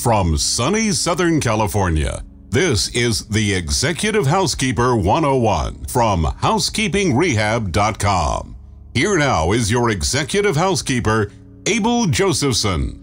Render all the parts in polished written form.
From sunny Southern California, this is the Executive Housekeeper 101 from HousekeepingRehab.com. Here now is your Executive Housekeeper, Abel Josephson.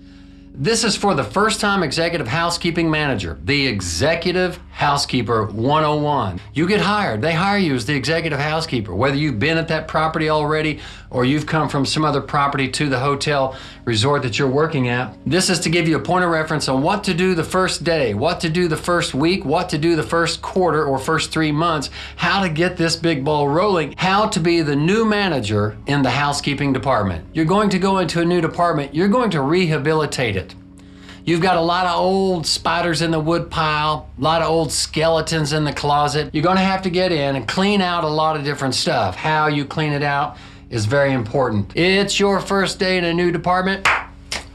This is for the first-time Executive Housekeeping Manager, the Executive Housekeeper 101. You get hired. They hire you as the Executive Housekeeper, whether you've been at that property already or you've come from some other property to the hotel resort that you're working at. This is to give you a point of reference on what to do the first day, what to do the first week, what to do the first quarter or first 3 months, how to get this big ball rolling, how to be the new manager in the housekeeping department. You're going to go into a new department. You're going to rehabilitate it. You've got a lot of old spiders in the wood pile, a lot of old skeletons in the closet. You're gonna have to get in and clean out a lot of different stuff. How you clean it out is very important. It's your first day in a new department.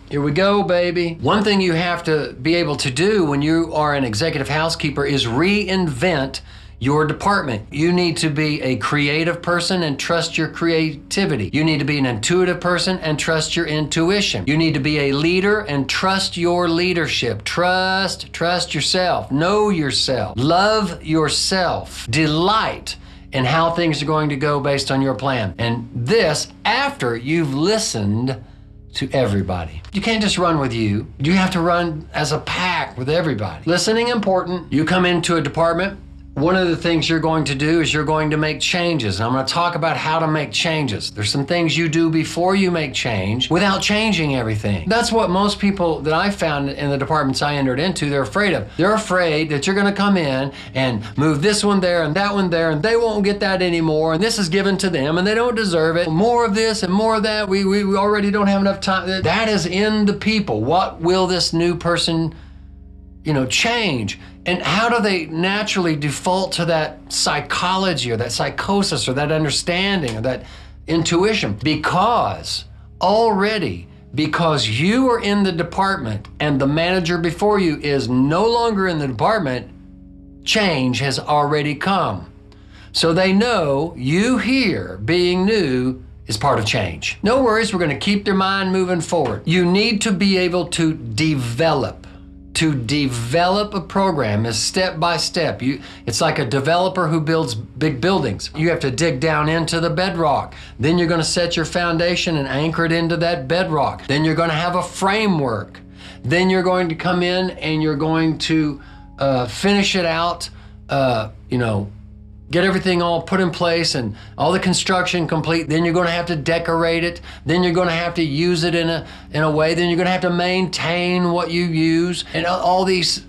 Here we go, baby. One thing you have to be able to do when you are an executive housekeeper is reinvent your department. You need to be a creative person and trust your creativity. You need to be an intuitive person and trust your intuition. You need to be a leader and trust your leadership. Trust yourself. Know yourself. Love yourself. Delight in how things are going to go based on your plan. And this after you've listened to everybody. You can't just run with you. You have to run as a pack with everybody. Listening important. You come into a department. One of the things you're going to do is you're going to make changes. And I'm going to talk about how to make changes. There's some things you do before you make change without changing everything. That's what most people that I found in the departments I entered into, they're afraid of. They're afraid that you're going to come in and move this one there and that one there, and they won't get that anymore, and this is given to them, and they don't deserve it. More of this and more of that. We already don't have enough time. That is in the people. What will this new person, change? And how do they naturally default to that psychology or that psychosis or that understanding or that intuition? Because you are in the department and the manager before you is no longer in the department, change has already come. So they know you here being new is part of change. No worries, we're going to keep their mind moving forward. You need to be able to develop. To develop a program is step by step. It's like a developer who builds big buildings. You have to dig down into the bedrock. Then you're going to set your foundation and anchor it into that bedrock. Then you're going to have a framework. Then you're going to come in and you're going to finish it out, get everything all put in place and all the construction complete. Then you're going to have to decorate it. Then you're going to have to use it in a way. Then you're going to have to maintain what you use and all these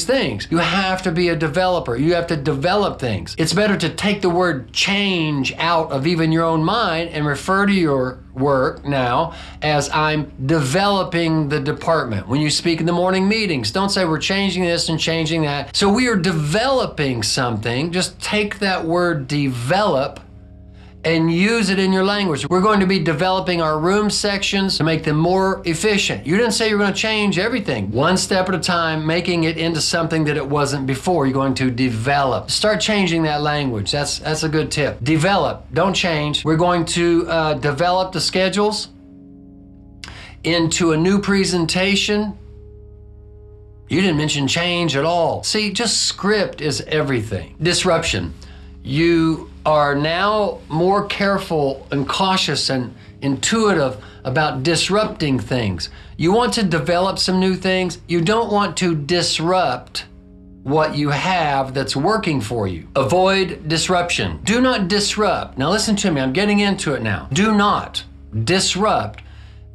things. You have to be a developer. You have to develop things. It's better to take the word change out of even your own mind and refer to your work now as I'm developing the department. When you speak in the morning meetings, don't say we're changing this and changing that. So we are developing something. Just take that word develop and use it in your language. We're going to be developing our room sections to make them more efficient. You didn't say you're going to change everything. One step at a time, making it into something that it wasn't before. You're going to develop. Start changing that language. That's a good tip. Develop, don't change. We're going to develop the schedules into a new presentation. You didn't mention change at all. See, just script is everything. Disruption. You are now more careful and cautious and intuitive about disrupting things. You want to develop some new things. You don't want to disrupt what you have that's working for you. Avoid disruption. Do not disrupt. Now listen to me, I'm getting into it now. Do not disrupt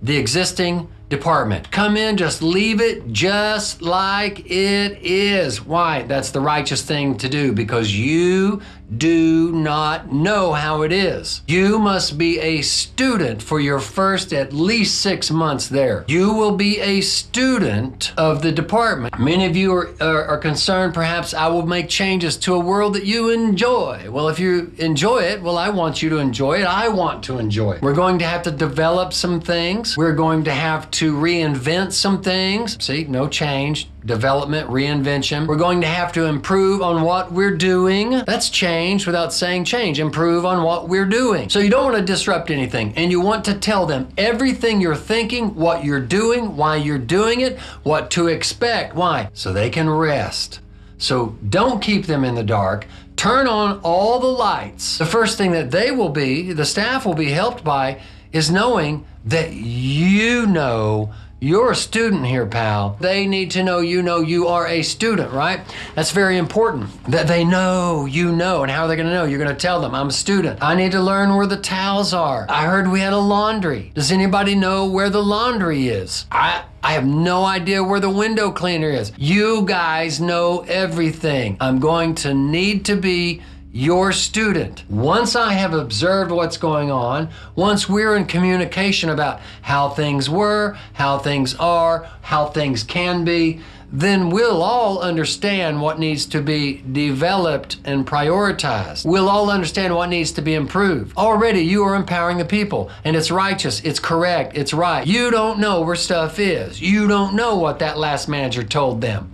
the existing department. Come in, just leave it just like it is. Why? That's the righteous thing to do because you do not know how it is. You must be a student for your first at least 6 months there. You will be a student of the department. Many of you are concerned, perhaps I will make changes to a world that you enjoy. Well, if you enjoy it, well, I want you to enjoy it. I want to enjoy it. We're going to have to develop some things. We're going to have to reinvent some things. See, no change. development, reinvention. We're going to have to improve on what we're doing. That's change without saying change. Improve on what we're doing. So you don't want to disrupt anything, and you want to tell them everything you're thinking, what you're doing, why you're doing it, what to expect. Why? So they can rest. So don't keep them in the dark. Turn on all the lights. The first thing that the staff will be helped by, is knowing that you know you're a student here, pal. They need to know you are a student, right? That's very important, that they know you know. And how are they gonna know? You're gonna tell them, I'm a student. I need to learn where the towels are. I heard we had a laundry. Does anybody know where the laundry is? I have no idea where the window cleaner is. You guys know everything. I'm going to need to be your student. Once I have observed what's going on, once we're in communication about how things were, how things are, how things can be, then we'll all understand what needs to be developed and prioritized. We'll all understand what needs to be improved. Already you are empowering the people, and it's righteous, it's correct, it's right. You don't know where stuff is. You don't know what that last manager told them.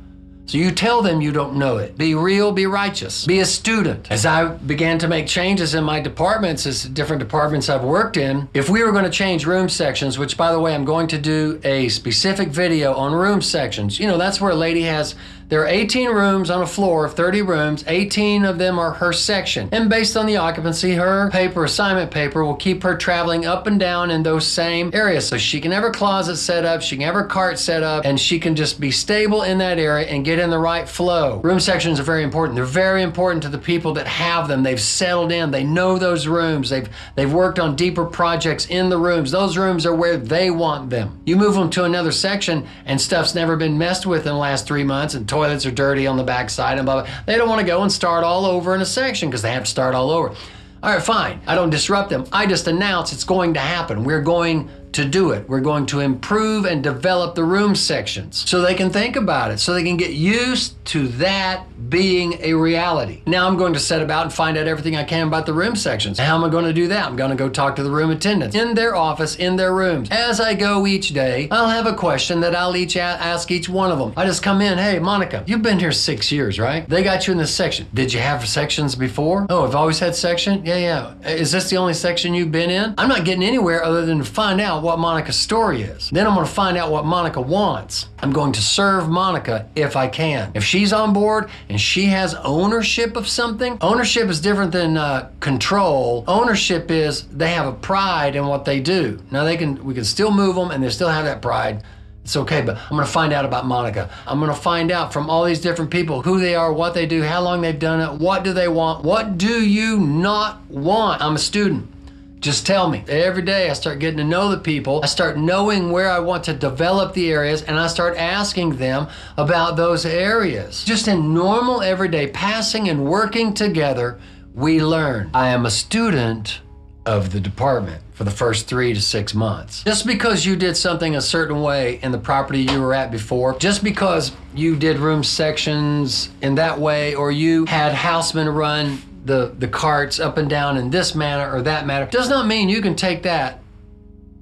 So you tell them you don't know it. Be real, be righteous, be a student. As I began to make changes in my departments, as different departments I've worked in, if we were going to change room sections, which by the way, I'm going to do a specific video on room sections. You know, that's where a lady has, there are 18 rooms on a floor of 30 rooms, 18 of them are her section. And based on the occupancy, her assignment paper will keep her traveling up and down in those same areas. So she can have her closet set up, she can have her cart set up, and she can just be stable in that area and get in the right flow. Room sections are very important. They're very important to the people that have them. They've settled in, they know those rooms, they've worked on deeper projects in the rooms. Those rooms are where they want them. You move them to another section and stuff's never been messed with in the last 3 months, and toilets are dirty on the backside and blah, blah. They don't want to go and start all over in a section because they have to start all over. All right, fine. I don't disrupt them. I just announce it's going to happen. We're going to do it. We're going to improve and develop the room sections so they can think about it, so they can get used to that being a reality. Now I'm going to set about and find out everything I can about the room sections. How am I going to do that? I'm going to go talk to the room attendants in their office, in their rooms. As I go each day, I'll have a question that I'll ask each one of them. I just come in, hey, Monica, you've been here 6 years, right? They got you in this section. Did you have sections before? Oh, I've always had section? Yeah. Is this the only section you've been in? I'm not getting anywhere other than to find out what Monica's story is. Then I'm going to find out what Monica wants. I'm going to serve Monica if I can. If she's on board and she has ownership of something, ownership is different than control. Ownership is they have a pride in what they do. Now we can still move them and they still have that pride. It's okay, but I'm going to find out about Monica. I'm going to find out from all these different people who they are, what they do, how long they've done it, what do they want, what do you not want? I'm a student. Just tell me. Every day I start getting to know the people. I start knowing where I want to develop the areas, and I start asking them about those areas. Just in normal everyday passing and working together, we learn. I am a student of the department for the first 3 to 6 months. Just because you did something a certain way in the property you were at before, just because you did room sections in that way, or you had housemen run the carts up and down in this manner or that manner, does not mean you can take that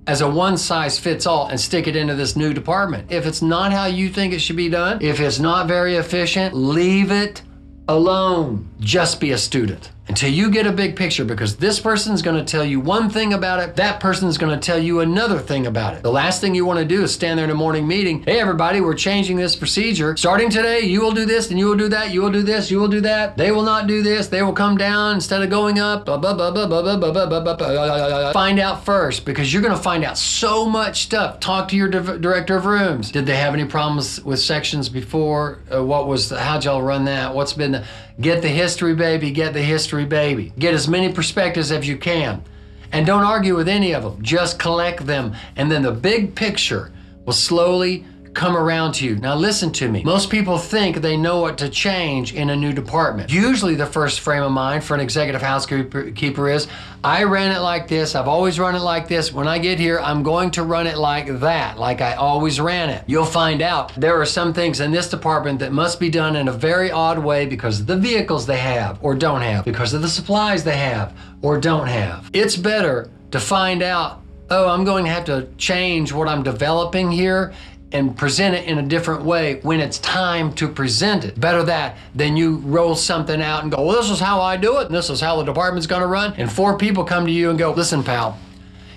as a one-size-fits-all and stick it into this new department. If it's not how you think it should be done, if it's not very efficient, leave it alone. Just be a student until you get a big picture, because this person's going to tell you one thing about it, that person's going to tell you another thing about it. The last thing you want to do is stand there in a morning meeting, hey everybody, we're changing this procedure. Starting today, you will do this and you will do that, you will do this, you will do that. They will not do this, they will come down instead of going up. Blah, blah, blah, blah, blah, blah, blah, blah, blah, blah. Find out first, because you're going to find out so much stuff. Talk to your director of rooms. Did they have any problems with sections before? How'd y'all run that? What's been the... Get the history, baby. Get the history, baby. Get as many perspectives as you can. And don't argue with any of them. Just collect them. And then the big picture will slowly come around to you. Now listen to me. Most people think they know what to change in a new department. Usually the first frame of mind for an executive housekeeper is, I ran it like this, I've always run it like this. When I get here, I'm going to run it like that, like I always ran it. You'll find out there are some things in this department that must be done in a very odd way because of the vehicles they have or don't have, because of the supplies they have or don't have. It's better to find out, oh, I'm going to have to change what I'm developing here, and present it in a different way when it's time to present it. Better that than you roll something out and go, well, this is how I do it, and this is how the department's gonna run, and 4 people come to you and go, listen, pal,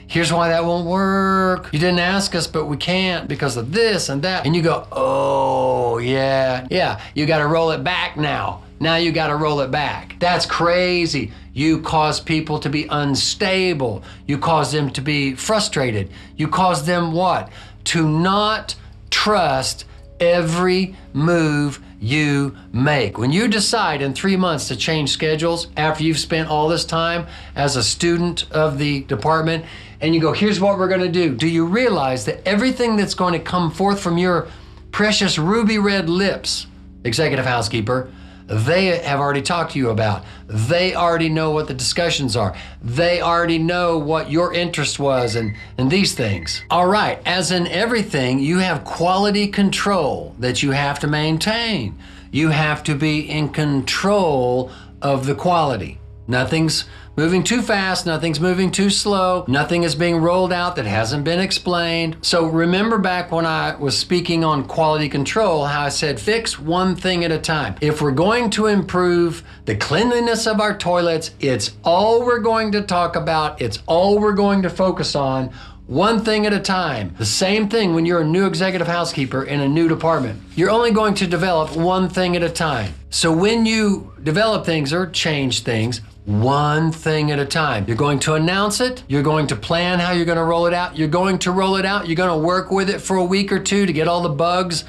here's why that won't work. You didn't ask us, but we can't because of this and that. And you go, oh, yeah, you gotta roll it back now. Now you gotta roll it back. That's crazy. You cause people to be unstable. You cause them to be frustrated. You cause them what? To not trust every move you make. When you decide in 3 months to change schedules after you've spent all this time as a student of the department, and you go, here's what we're gonna do you realize that everything that's going to come forth from your precious ruby red lips, executive housekeeper, they have already talked to you about. They already know what the discussions are. They already know what your interest was and these things. All right, as in everything, you have quality control that you have to maintain. You have to be in control of the quality. Nothing's moving too fast, nothing's moving too slow, nothing is being rolled out that hasn't been explained. So remember back when I was speaking on quality control, how I said fix one thing at a time. If we're going to improve the cleanliness of our toilets, it's all we're going to talk about, it's all we're going to focus on, one thing at a time. The same thing when you're a new executive housekeeper in a new department. You're only going to develop one thing at a time. So when you develop things or change things, one thing at a time. You're going to announce it. You're going to plan how you're going to roll it out. You're going to roll it out. You're going to work with it for a week or two to get all the bugs,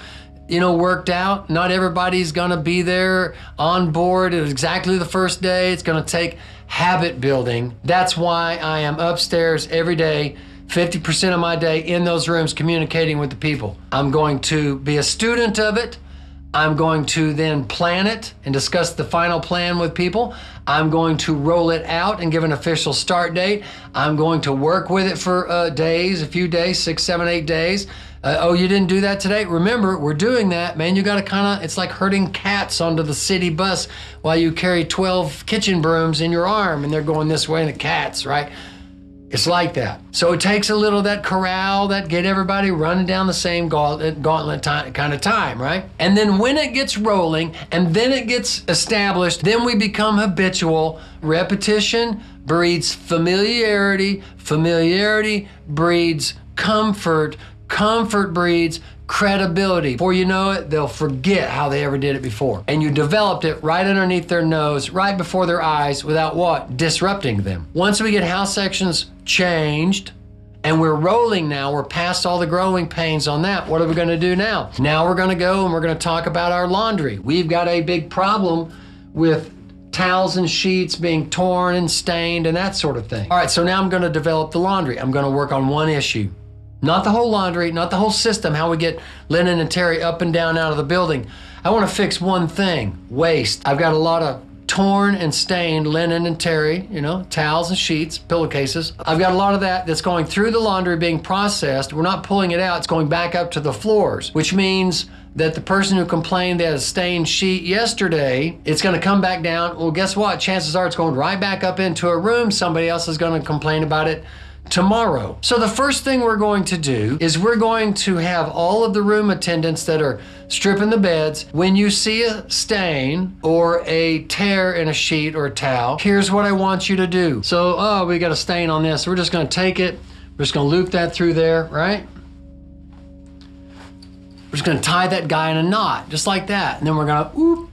worked out. Not everybody's going to be there on board at exactly the first day. It's going to take habit building. That's why I am upstairs every day, 50% of my day in those rooms communicating with the people. I'm going to be a student of it. I'm going to then plan it and discuss the final plan with people. I'm going to roll it out and give an official start date. I'm going to work with it for days, a few days, 6, 7, 8 days. Oh, you didn't do that today? Remember, we're doing that, man. You gotta it's like herding cats onto the city bus while you carry 12 kitchen brooms in your arm and they're going this way and the cats, right? It's like that. So it takes a little of that corral, that get everybody running down the same gauntlet kind of time, right? And then when it gets rolling and then it gets established, then we become habitual. Repetition breeds familiarity. Familiarity breeds comfort. Comfort breeds credibility. Before you know it, they'll forget how they ever did it before. And you developed it right underneath their nose, right before their eyes, without what? Disrupting them. Once we get house sections changed, and we're rolling now, we're past all the growing pains on that. What are we gonna do now? Now we're gonna go and we're gonna talk about our laundry. We've got a big problem with towels and sheets being torn and stained and that sort of thing. All right, so now I'm gonna develop the laundry. I'm gonna work on one issue. Not the whole laundry, not the whole system, how we get linen and terry up and down out of the building. I want to fix one thing, waste. I've got a lot of torn and stained linen and terry, towels and sheets, pillowcases. I've got a lot of that that's going through the laundry being processed. We're not pulling it out, it's going back up to the floors, which means that the person who complained they had a stained sheet yesterday, it's gonna come back down. Well, guess what? Chances are it's going right back up into a room. Somebody else is gonna complain about it tomorrow. So the first thing we're going to do is we're going to have all of the room attendants that are stripping the beds. When you see a stain or a tear in a sheet or a towel, here's what I want you to do. So, oh, we got a stain on this. We're just gonna take it, we're just gonna loop that through there, right? We're just gonna tie that guy in a knot, just like that. And then we're gonna,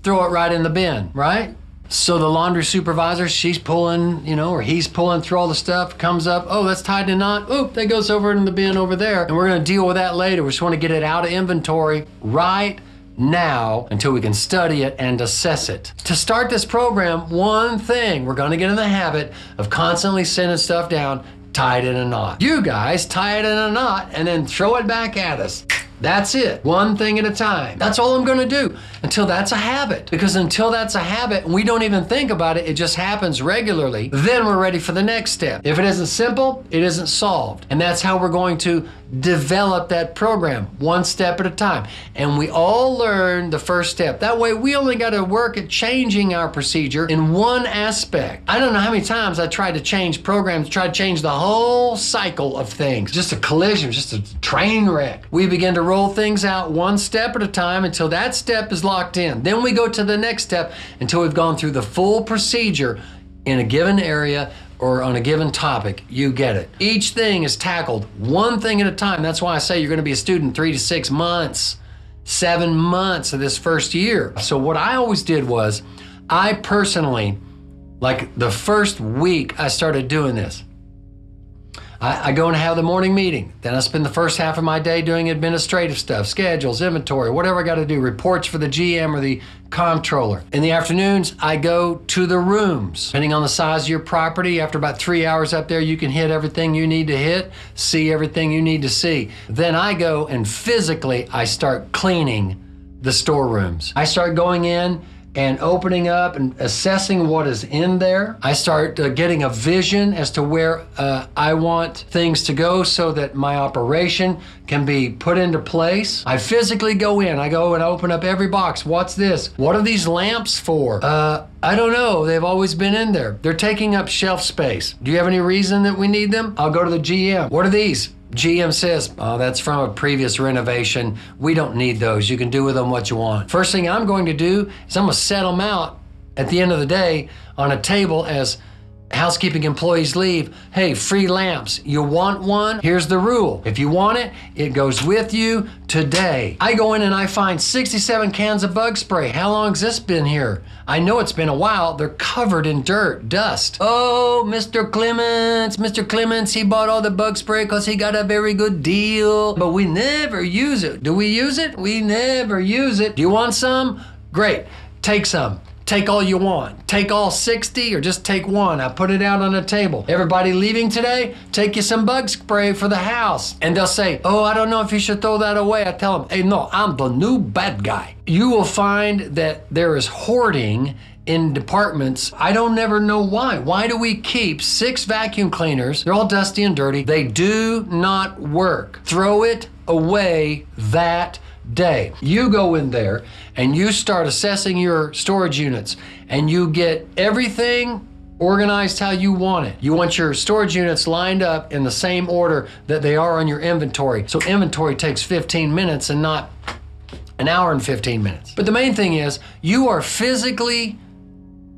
throw it right in the bin, right? So the laundry supervisor, she's pulling, or he's pulling through all the stuff, comes up, oh, that's tied in a knot. Oop, that goes over in the bin over there. And we're gonna deal with that later. We just wanna get it out of inventory right now until we can study it and assess it. To start this program, one thing, we're gonna get in the habit of constantly sending stuff down, tied in a knot. You guys tie it in a knot and then throw it back at us. That's it, one thing at a time. That's all I'm gonna do until that's a habit. Because until that's a habit and we don't even think about it, it just happens regularly, then we're ready for the next step. If it isn't simple, it isn't solved. And that's how we're going to develop that program one step at a time. And we all learn the first step. That way we only got to work at changing our procedure in one aspect. I don't know how many times I tried to change programs, tried to change the whole cycle of things. Just a collision, just a train wreck. We begin to roll things out one step at a time until that step is locked in. Then we go to the next step until we've gone through the full procedure in a given area or on a given topic. You get it. Each thing is tackled one thing at a time. That's why I say you're going to be a student 3 to 6 months, 7 months of this first year. So what I always did was, I personally, like the first week I started doing this, I go and have the morning meeting. Then I spend the first half of my day doing administrative stuff, schedules, inventory, whatever I got to do, reports for the GM or the comptroller. In the afternoons, I go to the rooms. Depending on the size of your property, after about 3 hours up there, you can hit everything you need to hit, see everything you need to see. Then I go and physically, I start cleaning the storerooms. I start going in and opening up and assessing what is in there. I start getting a vision as to where I want things to go so that my operation can be put into place. I physically go in, I go and open up every box. What's this? What are these lamps for? I don't know, they've always been in there. They're taking up shelf space. Do you have any reason that we need them? I'll go to the GM. What are these? GM says, oh, that's from a previous renovation. We don't need those. You can do with them what you want. First thing I'm going to do is I'm going to set them out at the end of the day on a table as housekeeping employees leave. Hey, free lamps. You want one? Here's the rule. If you want it, it goes with you today. I go in and I find 67 cans of bug spray. How long's this been here? I know it's been a while. They're covered in dirt, dust. Oh, Mr. Clements, he bought all the bug spray because he got a very good deal, but we never use it. Do we use it? We never use it. Do you want some? Great, take some. Take all you want. Take all 60 or just take one. I put it out on the table. Everybody leaving today, take you some bug spray for the house. And they'll say, oh, I don't know if you should throw that away. I tell them, hey, no, I'm the new bad guy. You will find that there is hoarding in departments. I don't never know why. Why do we keep 6 vacuum cleaners? They're all dusty and dirty. They do not work. Throw it away that day. You go in there and you start assessing your storage units and you get everything organized how you want it. You want your storage units lined up in the same order that they are on your inventory. So inventory takes 15 minutes and not an hour and 15 minutes. But the main thing is you are physically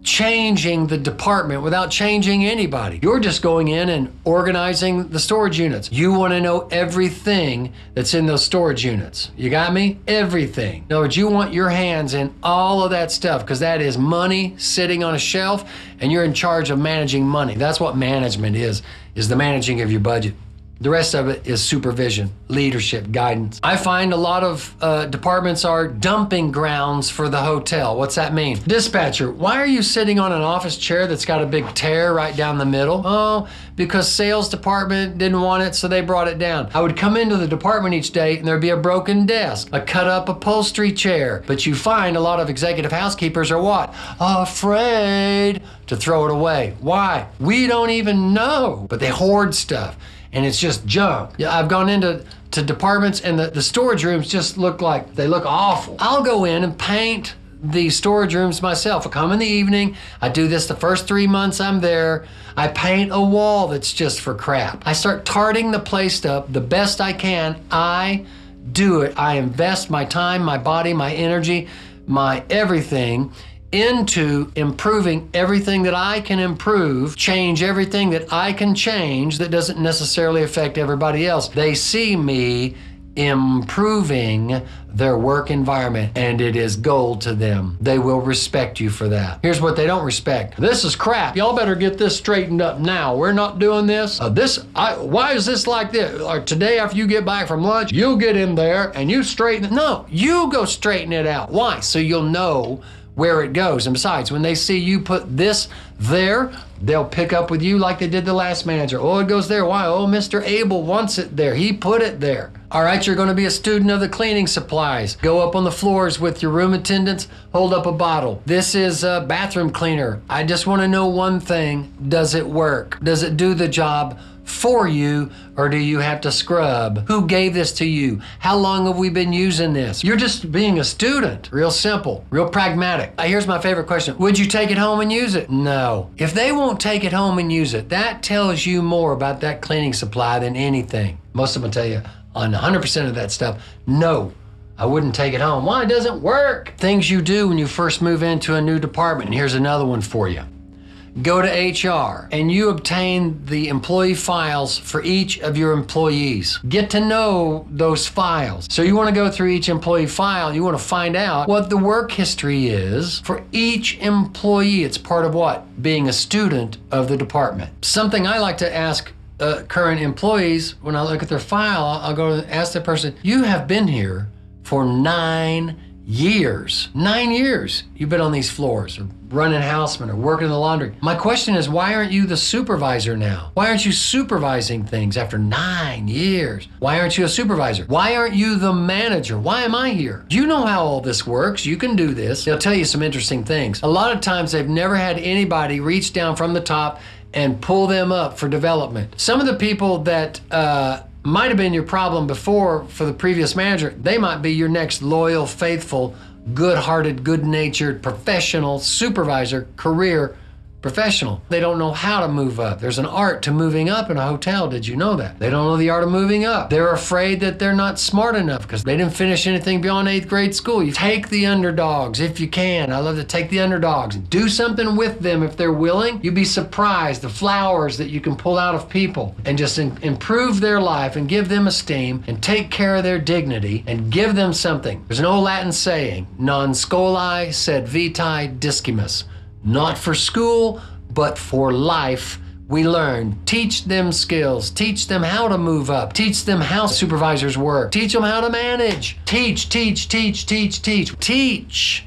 changing the department without changing anybody. You're just going in and organizing the storage units. You want to know everything that's in those storage units. You got me? Everything. In other words, you want your hands in all of that stuff because that is money sitting on a shelf and you're in charge of managing money. That's what management is the managing of your budget. The rest of it is supervision, leadership, guidance. I find a lot of departments are dumping grounds for the hotel. What's that mean? Dispatcher, why are you sitting on an office chair that's got a big tear right down the middle? Oh, because sales department didn't want it, so they brought it down. I would come into the department each day and there'd be a broken desk, a cut up upholstery chair. But you find a lot of executive housekeepers are what? Afraid to throw it away. Why? We don't even know, but they hoard stuff. And it's just junk. Yeah, I've gone into departments and the storage rooms just look like, they look awful. I'll go in and paint the storage rooms myself. I come in the evening, I do this the first 3 months I'm there. I paint a wall that's just for crap. I start tarting the place up the best I can. I do it. I invest my time, my body, my energy, my everything into improving everything that I can improve, change everything that I can change that doesn't necessarily affect everybody else. They see me improving their work environment and it is gold to them. They will respect you for that. Here's what they don't respect. This is crap. Y'all better get this straightened up now. We're not doing this. Why is this like this? Or today after you get back from lunch, you'll get in there and you straighten it. No, you go straighten it out. Why? So you'll know where it goes. And besides, when they see you put this there, they'll pick up with you like they did the last manager. Oh, it goes there. Why? Oh, Mr. Abel wants it there. He put it there. All right, you're going to be a student of the cleaning supplies. Go up on the floors with your room attendants, hold up a bottle. This is a bathroom cleaner. I just want to know one thing. Does it work? Does it do the job for you, or do you have to scrub? Who gave this to you? How long have we been using this? You're just being a student. Real simple, real pragmatic. Here's my favorite question. Would you take it home and use it? No. If they won't take it home and use it, that tells you more about that cleaning supply than anything. Most of them will tell you on 100% of that stuff, no, I wouldn't take it home. Why? It doesn't work. Things you do when you first move into a new department. And here's another one for you. Go to HR and you obtain the employee files for each of your employees. Get to know those files. So you want to go through each employee file. You want to find out what the work history is for each employee. It's part of what? Being a student of the department. Something I like to ask current employees when I look at their file, I'll go ask that person, you have been here for 9 years. 9 years you've been on these floors, or running houseman, or working in the laundry. My question is, why aren't you the supervisor now? Why aren't you supervising things after 9 years? Why aren't you a supervisor? Why aren't you the manager? Why am I here? You know how all this works. You can do this. They'll tell you some interesting things. A lot of times they've never had anybody reach down from the top and pull them up for development. Some of the people that might have been your problem before for the previous manager, they might be your next loyal, faithful, good-hearted, good-natured, professional supervisor, career professional. They don't know how to move up. There's an art to moving up in a hotel. Did you know that? They don't know the art of moving up. They're afraid that they're not smart enough because they didn't finish anything beyond 8th grade school. You take the underdogs if you can. I love to take the underdogs and do something with them if they're willing. You'd be surprised the flowers that you can pull out of people and just improve their life and give them esteem and take care of their dignity and give them something. There's an old Latin saying, non scholae sed vitae discimus. Not for school, but for life, we learn. Teach them skills. Teach them how to move up. Teach them how supervisors work. Teach them how to manage. Teach, teach, teach, teach, teach. Teach,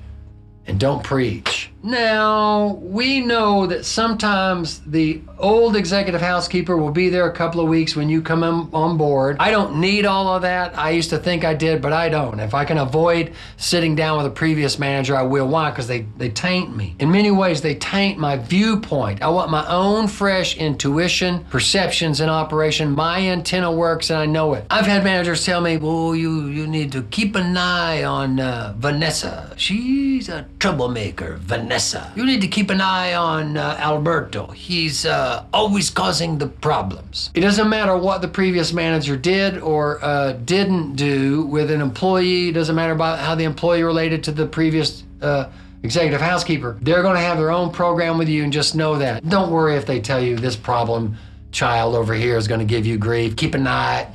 and don't preach. Now, we know that sometimes the old executive housekeeper will be there a couple of weeks when you come on board. I don't need all of that. I used to think I did, but I don't. If I can avoid sitting down with a previous manager, I will. Why? Because they taint me. In many ways, they taint my viewpoint. I want my own fresh intuition, perceptions in operation. My antenna works and I know it. I've had managers tell me, well, you need to keep an eye on Vanessa. She's a troublemaker, Vanessa. You need to keep an eye on Alberto. He's always causing the problems. It doesn't matter what the previous manager did or didn't do with an employee. It doesn't matter about how the employee related to the previous executive housekeeper. They're going to have their own program with you, and just know that. Don't worry if they tell you this problem child over here is going to give you grief. Keep an eye.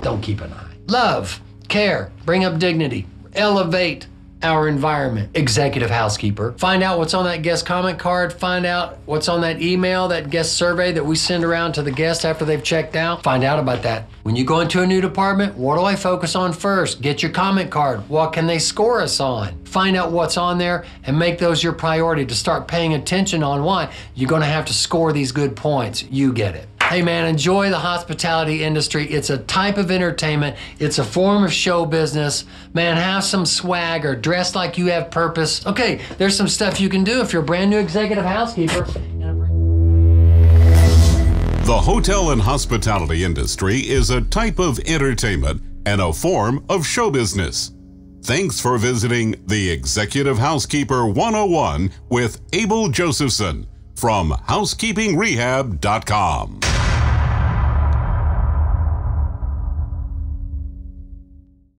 Don't keep an eye. Love, care, bring up dignity, elevate our environment. Executive housekeeper. Find out what's on that guest comment card. Find out what's on that email, that guest survey that we send around to the guests after they've checked out. Find out about that. When you go into a new department, what do I focus on first? Get your comment card. What can they score us on? Find out what's on there and make those your priority to start paying attention on why. You're going to have to score these good points. You get it. Hey man, enjoy the hospitality industry. It's a type of entertainment. It's a form of show business. Man, have some swagger. Dress like you have purpose. Okay, there's some stuff you can do if you're a brand new executive housekeeper. The hotel and hospitality industry is a type of entertainment and a form of show business. Thanks for visiting the Executive Housekeeper 101 with Abel Josephson from housekeepingrehab.com.